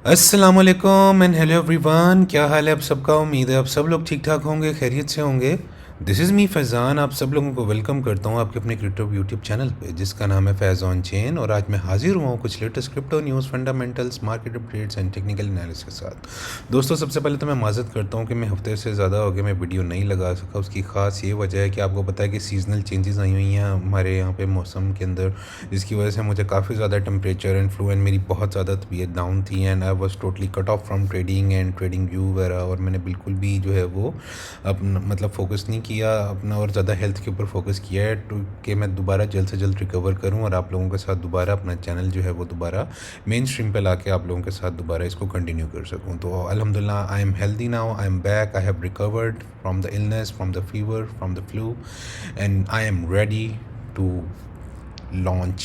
अस्सलामुअलैकुम and hello everyone, क्या हाल है आप सबका। उम्मीद है आप सब लोग ठीक ठाक होंगे, खैरियत से होंगे। दिस इज़ मी फैज़ान, आप सब लोगों को वेलकम करता हूँ आपके अपने क्रिप्टो यूट्यूब चैनल पे जिसका नाम है फैज़ ऑन चेन। और आज मैं हाजिर हुआ हूँ कुछ latest crypto news, fundamentals, market updates and technical analysis के साथ। दोस्तों, सबसे पहले तो मैं माज़रत करता हूँ कि मैं हफ्ते से ज़्यादा हो गया मैं वीडियो नहीं लगा सका। उसकी ख़ास ये वजह है कि आपको पता है कि सीजनल चेंजेस आई हुई हैं हमारे यहाँ पे मौसम के अंदर, जिसकी वजह से मुझे काफ़ी ज़्यादा टेम्परेचर एंड फ्लू एंड मेरी बहुत ज़्यादा तबीयत डाउन थी and I was totally cut off from trading and trading view वगैरह। और मैंने बिल्कुल भी जो है वो अपना मतलब फ़ोकस नहीं किया अपना, और ज़्यादा हेल्थ के ऊपर फोकस किया है तो कि मैं दोबारा जल्द से जल्द रिकवर करूं और आप लोगों के साथ दोबारा अपना चैनल जो है वो दोबारा मेन स्ट्रीम पे लाके आप लोगों के साथ दोबारा इसको कंटिन्यू कर सकूं। तो अल्हम्दुलिल्लाह I am healthy now, I am back, I have recovered from the illness, from the fever, from the flu, and I am ready to launch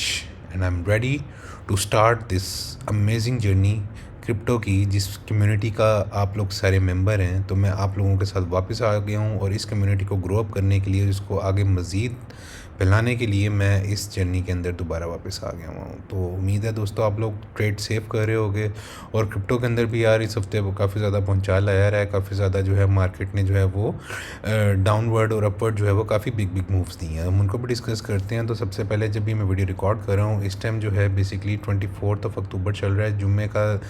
and I am ready to start this amazing journey crypto की, जिस community का आप लोग सारे member हैं। तो मैं आप लोगों के साथ वापस आ गया हूँ और इस कम्युनिटी को ग्रो अप करने के लिए, इसको आगे मज़ीद फैलाने के लिए मैं इस जर्नी के अंदर दोबारा वापस आ गया हूँ। तो उम्मीद है दोस्तों आप लोग ट्रेड सेव कर रहे होगे। और क्रिप्टो के अंदर भी यार इस हफ्ते वो काफ़ी ज़्यादा भूचाल आया रहा है, काफ़ी ज़्यादा जो है मार्केट ने जो है वो डाउनवर्ड और अपवर्ड जो है वो काफ़ी बिग बिग मूव्स दिए हैं। हम उनको भी डिस्कस करते हैं। तो सबसे पहले जब भी मैं वीडियो रिकॉर्ड कर रहा हूँ इस टाइम जो है बेसिकली 24 अक्टूबर चल रहा है, जुम्मे का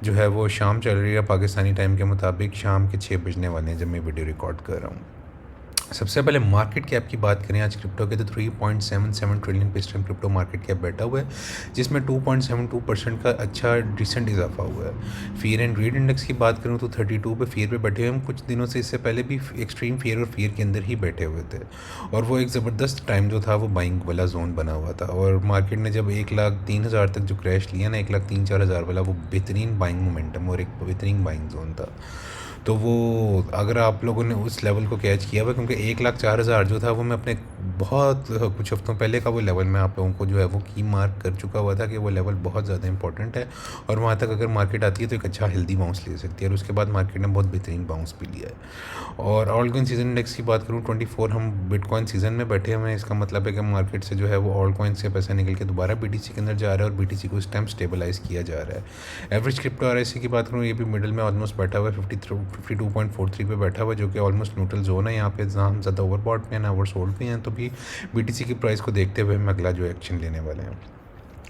जो है वो शाम चल रही है पाकिस्तानी टाइम के मुताबिक, शाम के 6 बजने वाले हैं जब मैं वीडियो रिकॉर्ड कर रहा हूँ। सबसे पहले मार्केट कैप की बात करें आज क्रिप्टो के, तो 3.77 ट्रिलियन पे इस टाइम क्रिप्टो मार्केट कैप बैठा हुआ है, जिसमें 2.72% का अच्छा डिसेंट इजाफा हुआ है। फियर एंड ग्रीड इंडेक्स की बात करूं तो 32 पे फियर पे बैठे हुए हम कुछ दिनों से, इससे पहले भी एक्सट्रीम फियर और फियर के अंदर ही बैठे हुए थे। और वो एक ज़बरदस्त टाइम जो था वो बाइंग वाला जोन बना हुआ था। और मार्केट ने जब 1,03,000 तक जो क्रैश लिया ना, 1,03,000-4,000 वाला, वो बेहतरीन बाइंग मोमेंटम और एक बेहतरीन बाइंग जोन था। तो वो अगर आप लोगों ने उस लेवल को कैच किया हुआ, क्योंकि 1,04,000 जो था वो मैं अपने बहुत कुछ हफ्तों पहले का वो लेवल मैं आप लोगों को जो है वो की मार्क कर चुका हुआ था कि वो लेवल बहुत ज़्यादा इंपॉर्टेंट है और वहाँ तक अगर मार्केट आती है तो एक अच्छा हेल्दी बाउंस ले सकती है। और उसके बाद मार्केट ने बहुत बेहतरीन बाउंस भी लिया है। और ऑल्टकॉइन सीजन इंडेक्स की बात करूँ 24, हम बिटकॉइन सीजन में बैठे हुए हैं। इसका मतलब है कि मार्केट से जो है वो ऑल्टकॉइन से पैसा निकल के दोबारा BTC के अंदर जा रहा है और BTC को इस टाइम स्टेबलाइज किया जा रहा है। एवरेज क्रिप्टो RSI की बात करूँ, ये भी मिडिल में ऑलमोस्ट बैठा हुआ है, 52.43 पे बैठा हुआ है, जो कि ऑलमोस्ट न्यूट्रल जोन है। यहाँ पे जहाँ हम ज़्यादा ओवरबॉट पे हैं ना ओवर सोल्ड पे हैं, तो भी BTC की प्राइस को देखते हुए हम अगला जो एक्शन लेने वाले हैं।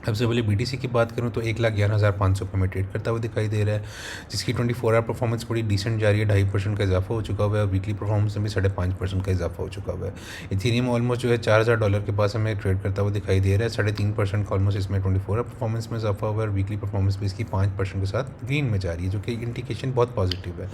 सबसे पहले BTC की बात करूँ तो 1,11,500 पे में ट्रेड करता हुआ दिखाई दे रहा है, जिसकी 24 आवर परफॉर्मेंस बड़ी डिसेंट जा रही है, 2.5% का इजाफा हो चुका हुआ है। वीकली परफॉर्मेंस में भी 5.5% का इजाफा हो चुका हुआ है। इथेरियम ऑलमोस्ट जो है $4,000 के पास हमें ट्रेड करता हुआ दिखाई दे रहा है, 3.5% का ऑलमोस्ट इसमें 24 आवर परफॉर्मेंस में इजाफा हुआ है। और वीकली परफॉर्मेंस भी इसकी 5% के साथ ग्रीन में जा रही है, जो कि इंडिकेशन बहुत पॉजिटिव है।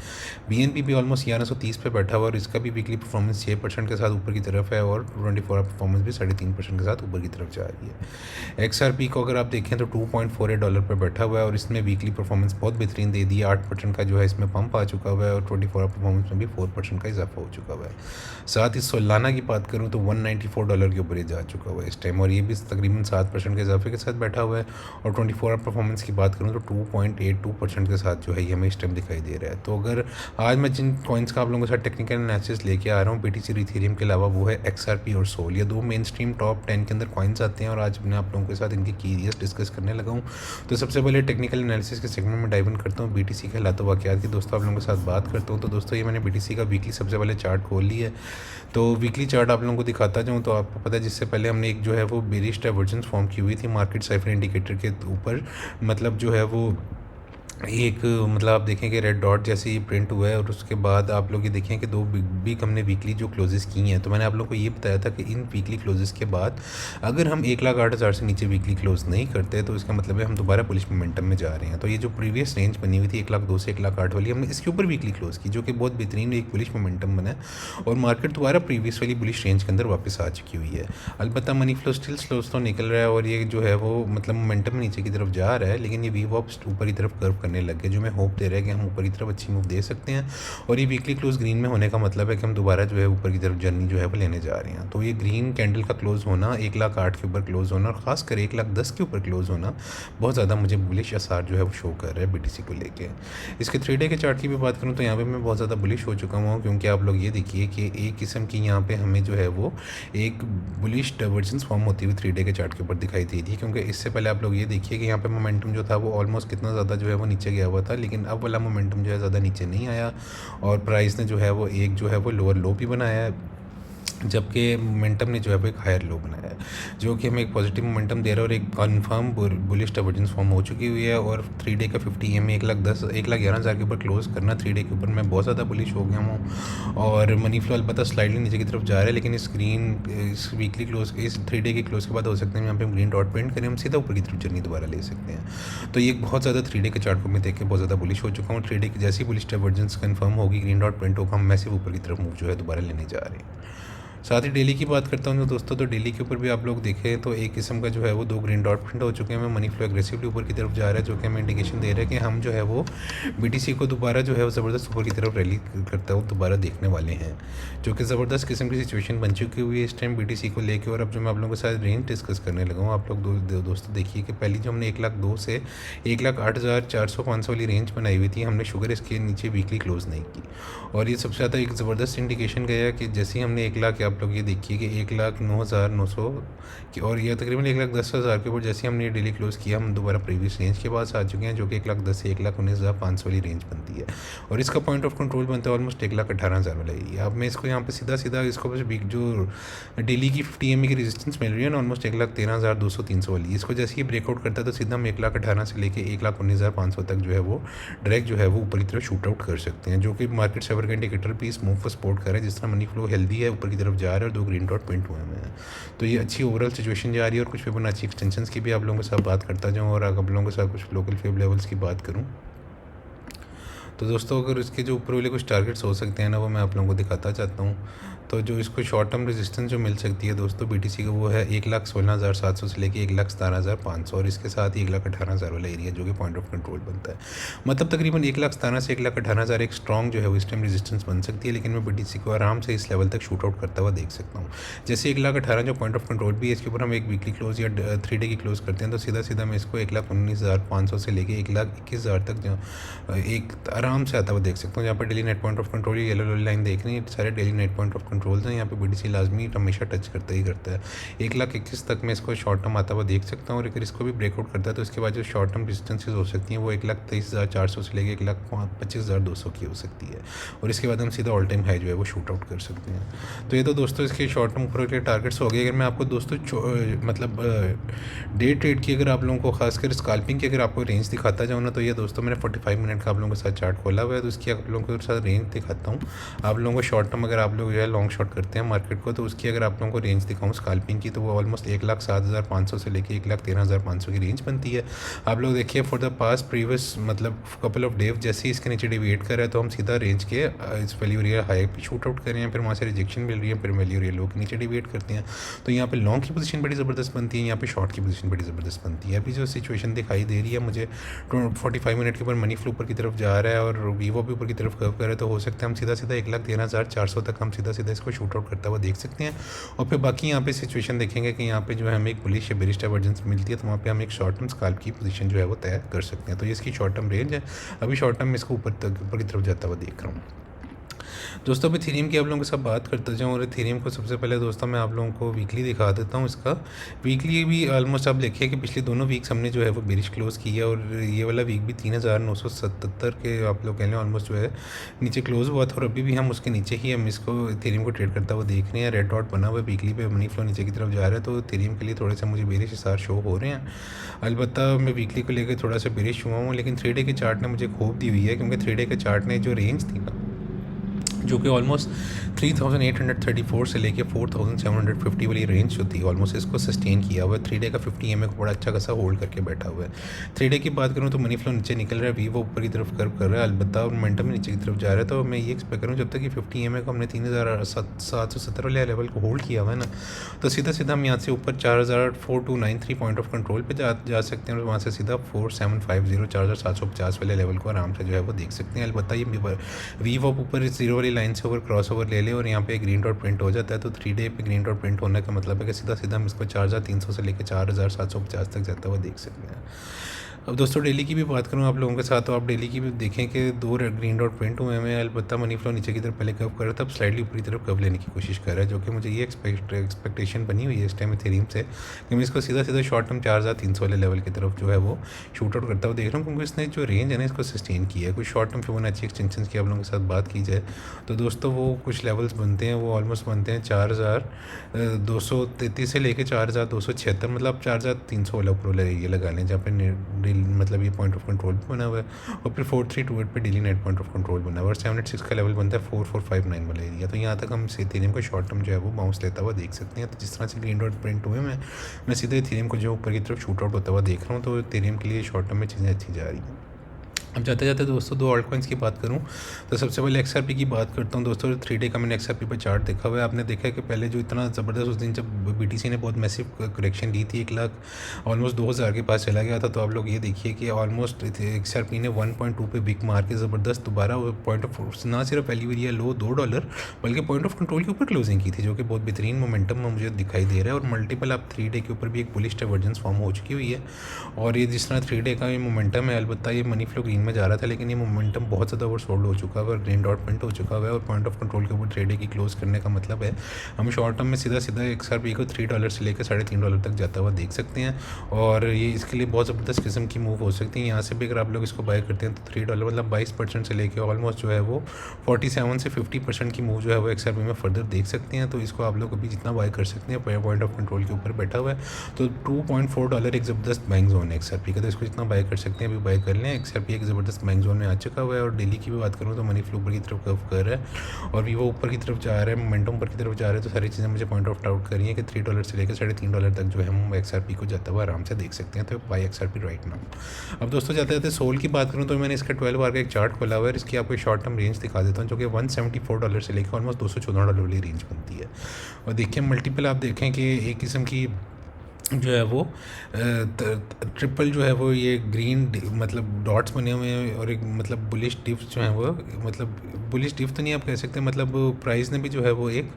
BNB भी ऑलमोस्ट 1130 पे बैठा हुआ है और इसका भी वीकली परफॉर्मेंस 6% के साथ ऊपर की तरफ है और 24 आवर परफॉर्मेंस भी 3.5% के साथ ऊपर की तरफ जा रही है। XRP को अगर आप देखें तो $2.48 पे बैठा हुआ है और इसमें वीकली परफॉर्मेंस बहुत बेहतरीन दे दी है, 8% का जो है इसमें पंप आ चुका हुआ है और 24 आवर परफॉर्मेंस में भी 4% का इजाफा हो चुका हुआ है। साथ ही सोलाना की बात करूँ तो $194 के ऊपर ये जा चुका हुआ है इस टाइम, और ये भी तकरीबन 7% के इजाफे के साथ बैठा हुआ है। और 24 आवर परफॉर्मेंस की बात करूँ तो 2.82% के साथ जो है ये हमें इस टाइम दिखाई दे रहा है। तो अगर आज मैं जिन कॉइन्स का आप लोगों के साथ टेक्निकल एनालिसिस लेके आ रहा हूँ BTC इथेरियम के अलावा, वो है XRP और सोल। ये दो मेन स्ट्रीम टॉप 10 के अंदर कॉइन्स आते हैं और आज मैं आप लोगों के साथ इनकी कीरियस डिस्कस करने लगा हूँ। तो सबसे पहले टेक्निकल एनालिसिस के सेगमेंट में डाइव इन करता हूँ, BTC के हालात वाक़यात की दोस्तों आप लोगों के साथ बात करता हूँ। तो दोस्तों ये मैंने BTC का वीकली सबसे पहले चार्ट खोल लिया है। तो वीकली चार्ट आप लोगों को दिखाता जाऊँ तो आपको पता है जिससे पहले हमने एक जो है वो बेरिश डाइवर्जेंस फॉर्म की हुई थी मार्केट साइफर इंडिकेटर के ऊपर, मतलब जो है वो एक मतलब आप देखें कि रेड डॉट जैसे ही प्रिंट हुआ है। और उसके बाद आप लोग ये देखें कि दो बिग हमने वीकली जो क्लोजेस की हैं, तो मैंने आप लोग को ये बताया था कि इन वीकली क्लोजेस के बाद अगर हम 1,08,000 से नीचे वीकली क्लोज नहीं करते तो इसका मतलब है हम दोबारा बुलिश मोमेंटम में जा रहे हैं। तो ये जो प्रीवियस रेंज बनी हुई थी 1,02,000 से 1,08,000 वाली, हमने इसके ऊपर वीकली क्लोज की, जो कि बहुत बेहतरीन एक बुलिश मोमेंटम बना है और मार्केट दोबारा प्रीवियस वाली बुलिश रेंज के अंदर वापस आ चुकी हुई है। अलबत्ता मनी फ्लो स्टिल स्लो निकल रहा है और ये जो है वो मतलब मोमेंटम नीचे की तरफ जा रहा है, लेकिन ये वी वॉप ऊपर की तरफ कर्व करने लग गए, जो मैं होप दे रहा है कि हम ऊपर की तरफ अच्छी मूव दे सकते हैं। और ये वीकली क्लोज ग्रीन में होने का मतलब है कि हम दोबारा जो है ऊपर की तरफ जर्नी जो है वो लेने जा रहे हैं। तो ये ग्रीन कैंडल का क्लोज होना, 1,08,000 के ऊपर क्लोज होना और ख़ासकर 1,10,000 के ऊपर क्लोज होना बहुत ज़्यादा मुझे बुलिश आसार जो है वो शो कर रहा है BTC को लेके। इसके 3 डे के चार्ट की भी बात करूँ तो यहाँ पे मैं बहुत ज़्यादा बुलिश हो चुका हूँ, क्योंकि आप लोग ये देखिए कि एक किस्म की यहाँ पे हमें जो है वो एक बुलिश डाइवर्जेंस फॉर्म होती हुई 3 डे के चार्ट के ऊपर दिखाई दे रही है। क्योंकि इससे पहले आप लोग ये देखिए कि यहाँ पे मोमेंटम जो था वो ऑलमोस्ट कितना ज़्यादा जो है वो नीचे गया हुआ था, लेकिन अब वाला मोमेंटम जो है ज़्यादा नीचे नहीं आया और प्राइस ने जो है वो एक जो है वो लोअर लो भी बनाया है, जबकि मोमेंटम ने जो है वो एक हायर लो बनाया है, जो कि हमें एक पॉजिटिव मोमेंटम दे रहा है और एक कन्फर्म बुलिश डाइवर्जेंस फॉर्म हो चुकी हुई है। और 3 डे का 50 EMA 1,11,000 के ऊपर क्लोज़ करना 3 डे के ऊपर मैं बहुत ज़्यादा बुलिश हो गया हूँ। और मनी फ्लो अलबत्ता स्लाइडली नीचे की तरफ जा रहा है, लेकिन इस वीकली क्लोज इस 3 डे के क्लोज के बाद हो सकते हैं यहाँ पे हम ग्रीन डॉट पेंट करें, हम सीधा ऊपर की तरफ जर्नी दोबारा ले सकते हैं। तो ये बहुत ज़्यादा 3 डे के चार्ट को मैं देख के बहुत ज़्यादा बुलिश हो चुका हूँ। 3 डे की जैसी बुलिश डाइवर्जेंस कन्फर्म होगी, ग्रीन डॉट पेंट होगा, हम मैसिव ऊपर की तरफ मूव जो है दोबारा लेने जा रहे हैं। साथ ही डेली की बात करता हूँ दोस्तों, तो डेली के ऊपर भी आप लोग देखें तो एक किस्म का जो है वो 2 ग्रीन डॉट प्रिंट हो चुके हैं। मनी फ्लो एग्रेसिवली ऊपर की तरफ जा रहा है, जो कि हमें इंडिकेशन दे रहा है कि हम जो है वो BTC को दोबारा जो है वो ज़बरदस्त ऊपर की तरफ रैली करता हुआ दोबारा देखने वाले हैं, जो कि ज़बरदस्त किस्म की सिचुएशन बन चुकी हुई है इस टाइम BTC को लेकर। और अब जो मैं आप लोगों के साथ रेंज डिस्कस करने लगा हूँ, आप लोग दोस्तों देखिए कि पहली जो हमने 1,02,000 से 1,08,400-500 वाली रेंज बनाई हुई थी, हमने शुगर इसके नीचे वीकली क्लोज़ नहीं की। और ये सबसे ज़्यादा एक ज़बरदस्त इंडिकेशन गया है कि जैसे ही हमने 1 लाख, आप लोग ये देखिए कि 1,09,900 की, और यह तकरीबन 1,10,000 के ऊपर जैसे हमने ये डेली क्लोज़ किया, हम दोबारा प्रीवियस रेंज के पास आ चुके हैं, जो कि 1,10,000 से 1,19,500 वाली रेंज बनती है। और इसका पॉइंट ऑफ कंट्रोल बनता है ऑलमोस्ट 1,18,000 वाला एरिया। अब मैं इसको यहाँ पे सीधा इसको बस जो डेली की 50 EMA की रेजिस्टेंस मिल रही है ना, ऑलमोस्ट 1,13,200-300 वाली, इसको जैसे ही ब्रेकआउट करता है तो सीधा हम 1,18,000 से लेकर 1,19,500 तक जो है वो डायरेक्ट जो है वो ऊपर की तरफ शूट आउट कर सकते हैं, जो कि मार्केट सेवर का इंडिकेटर भी इस मूव को सपोर्ट कर रहा है। जिस तरह मनी फ्लो हेल्दी है, ऊपर की तरफ जा रहा है और 2 ग्रीन डॉट पेंट हुए हैं, तो ये अच्छी ओवरऑल सिचुएशन जा रही है। और कुछ फिबोनाची एक्सटेंशंस की भी आप लोगों के साथ बात करता जाऊँ और आप लोगों के साथ कुछ लोकल फेब लेवल्स की बात करूँ, तो दोस्तों अगर इसके जो ऊपर वाले कुछ टारगेट्स हो सकते हैं ना, वो मैं आप लोगों को दिखाता चाहता हूँ। तो जो इसको शॉर्ट टर्म रेजिस्टेंस जो मिल सकती है दोस्तों BTC का, वो है 1,16,700 से लेके 1,17,500 और इसके साथ ही 1,18,000 वाला एरिया, जो कि पॉइंट ऑफ कंट्रोल बनता है। मतलब तकरीबन 1,17,000 से 1,18,000 एक स्ट्रॉन्ग जो है वो इस टाइम रेजिस्टेंस बन सकती है, लेकिन मैं BTC को आराम से इस लेवल तक शूट आउट करता हुआ देख सकता हूँ। जैसे 1,18,000 जो पॉइंट ऑफ कंट्रोल भी है, इसके ऊपर हम एक वीकली क्लोज या 3 डे की क्लोज करते हैं, तो सीधा मैं इसको 1,19,500 से लेके 1,21,000 तक जो एक आराम से आता हुआ देख सकता हूँ। यहाँ पर daily net point of control, yellow वाली लाइन देख रही है, सारे daily net point of controls हैं। यहाँ पे BTC लाजमी हमेशा टच करता ही करता है। 1,21,000 तक मैं इसको शॉर्ट टर्म आता हुआ देख सकता हूँ, और अगर इसको भी ब्रेकआउट करता है तो इसके बाद जो शॉर्ट टर्म डिस्टेंसेज हो सकती हैं वो 1,23,400 से लेकर 1,25,200 की हो सकती है, और इसके बाद हम सीधा ऑल टाइम हाई जो है वो शूट आउट कर सकते हैं। तो ये तो दोस्तों इसके शॉर्ट टर्म ऊपर के टारगेट्स हो गए। अगर मैं आपको दोस्तों मतलब डे ट्रेड की, अगर आप लोगों को खासकर स्कैल्पिंग की अगर आपको रेंज दिखाता जाऊँ ना, तो ये दोस्तों मैंने 45 मिनट का आप लोगों के साथ चार्ट खोला हुआ है, तो इसकी आप लोगों के साथ रेंज दिखाता हूँ। आप लोगों को शॉर्ट टर्म अगर आप लोग जो है लॉन्ग शॉर्ट करते हैं मार्केट को, तो उसकी अगर आप लोगों को रेंज दिखाऊँ स्कैल्पिंग की, तो वो ऑलमोस्ट 1,07,500 से लेकर 1,13,500 की रेंज बनती है। आप लोग देखिए फॉर द पास्ट प्रीवियस मतलब कपल ऑफ डे जैसे ही इसके नीचे डिविएट कर रहा है, तो हम सीधा रेंज के इस वैल्यू एरिया हाई पे शूट आउट कर रहे हैं, फिर वहाँ से रिजेक्शन मिल रही है, फिर वैल्यू एरिया लो के नीचे डिविएट करते हैं। तो यहाँ पे लॉन्ग की पोजीशन बड़ी ज़बरदस्त बनती है, यहाँ पे शॉर्ट की पोजीशन बड़ी ज़बरदस्त बनती है। अभी जो सिचुएशन दिखाई दे रही है मुझे 45 मिनट के ऊपर मनी फ्लो ऊपर की तरफ जा रहा है और वीवो भी ऊपर की तरफ कर्व कर रहा है, तो हो सकता है हम सीधा 1,13,400 तक हम सीधा इसको शूट आउट करता हुआ देख सकते हैं। और फिर बाकी यहाँ पे सिचुएशन देखेंगे कि यहाँ पे जो है हमें एक बुलिश या बेरिश डाइवर्जेंस मिलती है, तो वहाँ पे हम एक शॉर्ट टर्म स्कैल्प की पोजीशन जो है वो तय कर सकते हैं। तो ये इसकी शॉर्ट टर्म रेंज है। अभी शॉर्ट टर्म में इसको ऊपर की तरफ जाता हुआ देख रहा हूँ। दोस्तों अभी थीरियम की आप लोगों के साथ बात करते जाऊँ, और थीरियम को सबसे पहले दोस्तों मैं आप लोगों को वीकली दिखा देता हूँ। इसका वीकली भी ऑलमोस्ट आप देखिए कि पिछले दोनों वीक्स हमने जो है वो बेरिश क्लोज़ की है, और ये वाला वीक भी 3,977 के आप लोग कह लें ऑलमोस्ट जो है नीचे क्लोज़ हुआ था, और अभी भी हम उसके नीचे ही हम इसको थीरियम को ट्रेड करता हुआ देख रहे हैं। रेड डॉट बना हुआ है वीकली पे, मनी फ्लो नीचे की तरफ जा रहा है, तो थीरियम के लिए थोड़े से मुझे बेरिश इशार शो हो रहे हैं। अलबत्ता मैं वीकली को लेकर थोड़ा सा बेरिश हुआ हूँ, लेकिन 3 डे के चार्ट ने मुझे खूब दी हुई है, क्योंकि 3 डे के चार्ट ने जो रेंज थी ना, जो कि ऑलमोस्ट 3,834 से लेके 4,750 वाली रेंज जो थी ऑलमोस्ट इसको सस्टेन किया हुआ है। 3 डे का 50 EMA को बड़ा अच्छा खासा होल्ड करके बैठा हुआ है। 3 डे की बात करूँ तो मनी फ्लो नीचे निकल रहा है, वीवो ऊपर की तरफ कर्व कर रहा है, अलबत्ता मोमेंटम में नीचे की तरफ जा रहा है। तो मैं ये एक्सपेक्ट करूँ जब तक कि 50 EMA को हमने 3,770 वाले लेवल को होल्ड किया हुआ है ना, तो सीधा हम यहाँ से ऊपर 4,4293 पॉइंट ऑफ कंट्रोल पर जा सकते हैं, और वहाँ से सीधा 4,750 4,750 वाले लेवल को आराम से जो है वो देख सकते हैं। अलबत्ता ये वीवो ऊपर इस जीरो वाली लाइन से ओवर क्रॉस ओवर ले ले और यहाँ पे ग्रीन डॉट प्रिंट हो जाता है, तो 3 डे पे ग्रीन डॉट प्रिंट होने का मतलब है कि सीधा हम इसको 4,300 से लेकर 4,750 तक जाता हुआ देख सकते हैं। अब दोस्तों डेली की भी बात करूँ आप लोगों के साथ, तो आप डेली की भी देखें कि दो ग्रीन डॉट प्रिंट हुए हैं। अलबत्ता मनी फ्लो नीचे की तरफ पहले कव कर रहा था, अब स्लाइडली ऊपरी तरफ कव लेने की कोशिश कर रहा है, जो कि मुझे ये एक्सपेक्टेशन बनी हुई है इस टाइम इथेरियम से कि मैं इसको सीधा सीधा शॉर्ट टर्म 4300 वाले लेवल की तरफ जो है वो शूट आउट करता हुआ देख रहा हूँ, क्योंकि इसने जो रेंज है ना इसको सस्टेन किया है। कुछ शॉर्ट टर्म फिबोनाची एक्सटेंशन की आप लोगों के साथ बात की जाए तो दोस्तों वो कुछ लेवल्स बनते हैं, वो ऑलमोस्ट बनते हैं 4233 से लेकर 4276, मतलब 4300 वाला ऊपर वाला एरिया लगा लें, जहाँ पे मतलब ये पॉइंट ऑफ कंट्रोल बना हुआ है। और फिर 4328 पे daily net point of control बना हुआ है, और 786 का लेवल बनता है 4459 वाला एरिया। तो यहाँ तक हम इथेरियम को शॉर्ट टर्म जो है वो बाउंस लेता हुआ देख सकते हैं। तो जिस तरह से ग्रीन डॉट प्रिंट हुए मैं सीधे इथेरियम को जो ऊपर की तरफ शूट आउट होता हुआ देख रहा हूँ, तो इथेरियम के लिए शॉर्ट टर्म में चीज़ें अच्छी जा रही हैं। अब जाते जाते दोस्तों दो ऑल्ट कॉइन्स की बात करूं तो सबसे पहले XRP की बात करता हूं दोस्तों। 3 डे का मैंने XRP पर चार्ट देखा हुआ है। आपने देखा है कि पहले जो इतना ज़बरदस्त उस दिन जब BTC ने बहुत मैसिव करेक्शन ली थी, 1 लाख ऑलमोस्ट 2000 के पास चला गया था, तो आप लोग ये देखिए कि ऑलमोस्ट XRP ने 1.2 पे बिग मार के ज़बरदस्त दोबारा पॉइंट ऑफ ना सिर्फ वैल्यू एरिया लो $2 बल्कि पॉइंट ऑफ कंट्रोल के ऊपर क्लोजिंग की थी, जो कि बहुत बेहतरीन मोमेंटम में मुझे दिखाई दे रहा है। और मल्टीपल आप 3 डे के ऊपर भी एक बुलिश डाइवर्जेंस फॉर्म हो चुकी हुई है। और ये जिस तरह 3 डे का ये मोमेंटम है, अलबत्ता ये मनी फ्लो ग्रीन में जा रहा था, लेकिन ये मोमेंटम बहुत ज़्यादा ओवरसोल्ड हो चुका है और ग्रीन डॉट प्रिंट हो चुका है। और पॉइंट ऑफ कंट्रोल के ऊपर 3 डे की क्लोज करने का मतलब है हम शॉर्ट टर्म में सीधा सीधा XRP को $3 से लेकर $3.5 तक जाता हुआ देख सकते हैं। और ये इसके लिए बहुत ज़बरदस्त किस्म की मूव हो सकती है। यहाँ से भी अगर आप लोग इसको बाय करते हैं तो $3 मतलब 22% से लेकर ऑलमोस्ट जो है वो 47 से 50% की मूव जो है वो XRP में फर्दर देख सकते हैं। तो इसको आप लोग अभी जितना बाय कर सकते हैं, पॉइंट ऑफ कंट्रोल के ऊपर बैठा हुआ है, तो $2.4 एक ज़बरदस्त बैंक जोन है XRP का, तो इसको जितना बाय कर सकते हैं अभी बाय कर लें। XRP एक ज़बरदस्त बैंक जोन में आ चुका हुआ है। और डेली की भी बात करूँ तो मनी फ्लो ऊपर की तरफ कर्व कर रहा है और वीवो ऊपर की तरफ जा रहा है, मोमेंटम ऊपर की तरफ जा रहा है। तो सारी चीज़ें मुझे पॉइंट ऑफ आउट करी है कि $3 से लेकर $3.5 तक जो है हम XRP को जाता हुआ आराम से देख सकते हैं। तो बाय XRP राइट नाउ। अब दोस्तों जाते जाते सोल की बात करूँ तो मैंने इसका 12 आवर का एक चार्ट खोला हुआ है। इसकी आपको शॉर्ट टर्म रेंज दिखा देता हूँ, जो कि $174 से लेकर ऑलमोस्ट $214 वाली रेंज बनती है। और देखिए मल्टीपल आप देखें कि एक किस्म की जो है वो ट्रिपल जो है वो ये ग्रीन मतलब डॉट्स बने हुए हैं, और एक मतलब बुलिश डिप्स जो हैं वो, मतलब बुलिश डिप तो नहीं आप कह सकते, मतलब प्राइस ने भी जो है वो एक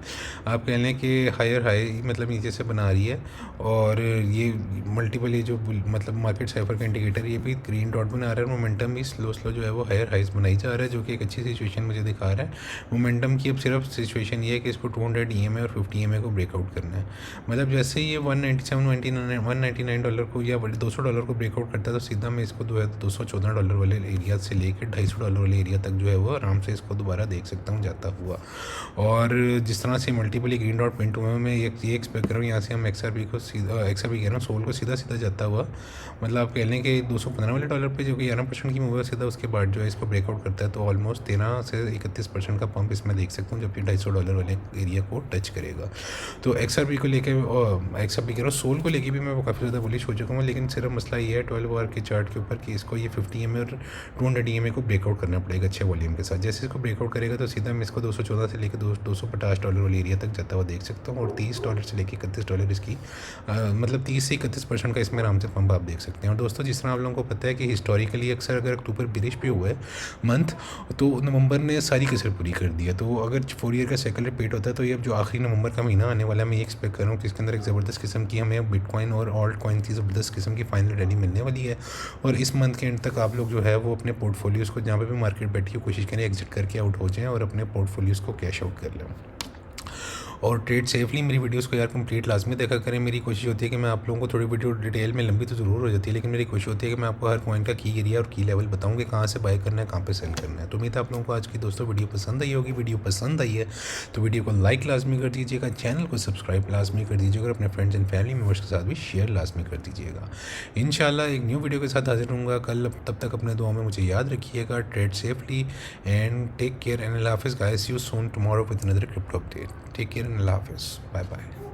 आप कह लें कि हायर हाई मतलब नीचे से बना रही है। और ये मल्टीपल ये जो मतलब मार्केट साइफर का इंडिकेटर ये भी ग्रीन डॉट बना रहा है। मोमेंटम भी स्लो स्लो जो है वो हायर हाइज बनाई जा रहा है, जो कि एक अच्छी सिचुएशन मुझे दिखा रहा है। मोमेंटम की अब सिर्फ सिचुएशन ये है कि इसको 200 EMA और 50 EMA को ब्रेकआउट करना है। मतलब जैसे ही ये $199 को या $200 को ब्रेकआउट करता है, तो सीधा मैं इसको $214 वाले एरिया से लेकर $250 वाले एरिया तक जो है वो आराम से इसको दोबारा देख सकता हूँ जाता हुआ। और जिस तरह से मल्टीपली ग्रीन डॉट प्रिंट हुए हैं, मैं ये एक्सपेक्ट कर रहा हूँ यहाँ से हम XRP को सीधा XRP कह रहा हूँ सोल को सीधा सीधा जाता हुआ, मतलब आप कह लें कि $215 वाले डॉलर पे जो कि 11% की मूव है सीधा, उसके बाद जो है इसको ब्रेकआउट करता है तो ऑलमोस्ट 13 से 31% का पंप इसमें देख सकता हूँ, जबकि $250 वाले एरिया को टच करेगा। तो XRP को लेकर XRP कह रहा हूँ सोल को लेके भी मैं वो काफ़ी ज़्यादा बुलिश हो चुका हूँ। लेकिन सिर्फ मसला ये है 12 आवर के चार्ट के ऊपर कि इसको ये 50 EMA और 200 EMA को ब्रेकआउट करना पड़ेगा अच्छे वॉल्यूम के साथ। जैसे इसको ब्रेकआउट करेगा तो सीधा मैं इसको 214 से लेकर $250 वाले एरिया तक जाता हुआ देख सकता हूँ। और $30 से लेकर $31 इसकी मतलब 30 से 31% का इसमें आराम से पंप आप देख सकते हैं। और दोस्तों जिस तरह आप लोगों को पता है कि हिस्टोरिकली अक्सर अगर अक्टूबर बिरिश भी हुआ है मंथ, तो नवंबर ने सारी कसर पूरी कर दी है। तो अगर 4 ईयर का साइकिल रिपीट होता है तो ये अब जो आखिरी नवंबर का महीना आने वाला है, मैं ये एक्सपेक्ट कर रहा हूँ कि इसके अंदर एक ज़बरदस्त किस्म की हमें बिटकॉइन और ऑल्ट कॉइन की ज़बरदस्त किस्म की फाइनल रैली मिलने वाली है। और इस मंथ के एंड तक आप लोग जो है वो अपने पोर्टफोलियोज़ को जहाँ पे भी मार्केट बैठी है कोशिश करें एग्जिट करके आउट हो जाएं और अपने पोर्टफोलियोज़ को कैश आउट कर लें और ट्रेड सेफली। मेरी वीडियोस को यार कंप्लीट लाजमी देखा करें। मेरी कोशिश होती है कि मैं आप लोगों को थोड़ी वीडियो डिटेल में लंबी तो ज़रूर हो जाती है, लेकिन मेरी कोशिश होती है कि मैं आपको हर कॉइन का की एरिया और की लेवल बताऊँ कि कहाँ से बाय करना है, कहाँ पे सेल करना है। तो उम्मीद है आप लोगों को आज की दोस्तों वीडियो पसंद आई होगी। वीडियो पसंद आई है तो वीडियो को लाइक लाजमी कर दीजिएगा, चैनल को सब्सक्राइब लाजमी कर दीजिएगा और अपने फ्रेंड्स एंड फैमिली मेम्बर्स के साथ भी शेयर लाजमी कर दीजिएगा। इंशाल्लाह एक न्यू वीडियो के साथ हाजिर रहूँगा कल। तब तक अपने दुआ में मुझे याद रखिएगा। Trade safely and take care and अल्लाह हाफिज़ guys. See you soon tomorrow with another crypto update. Take care and अल्लाह हाफिज़। Bye bye.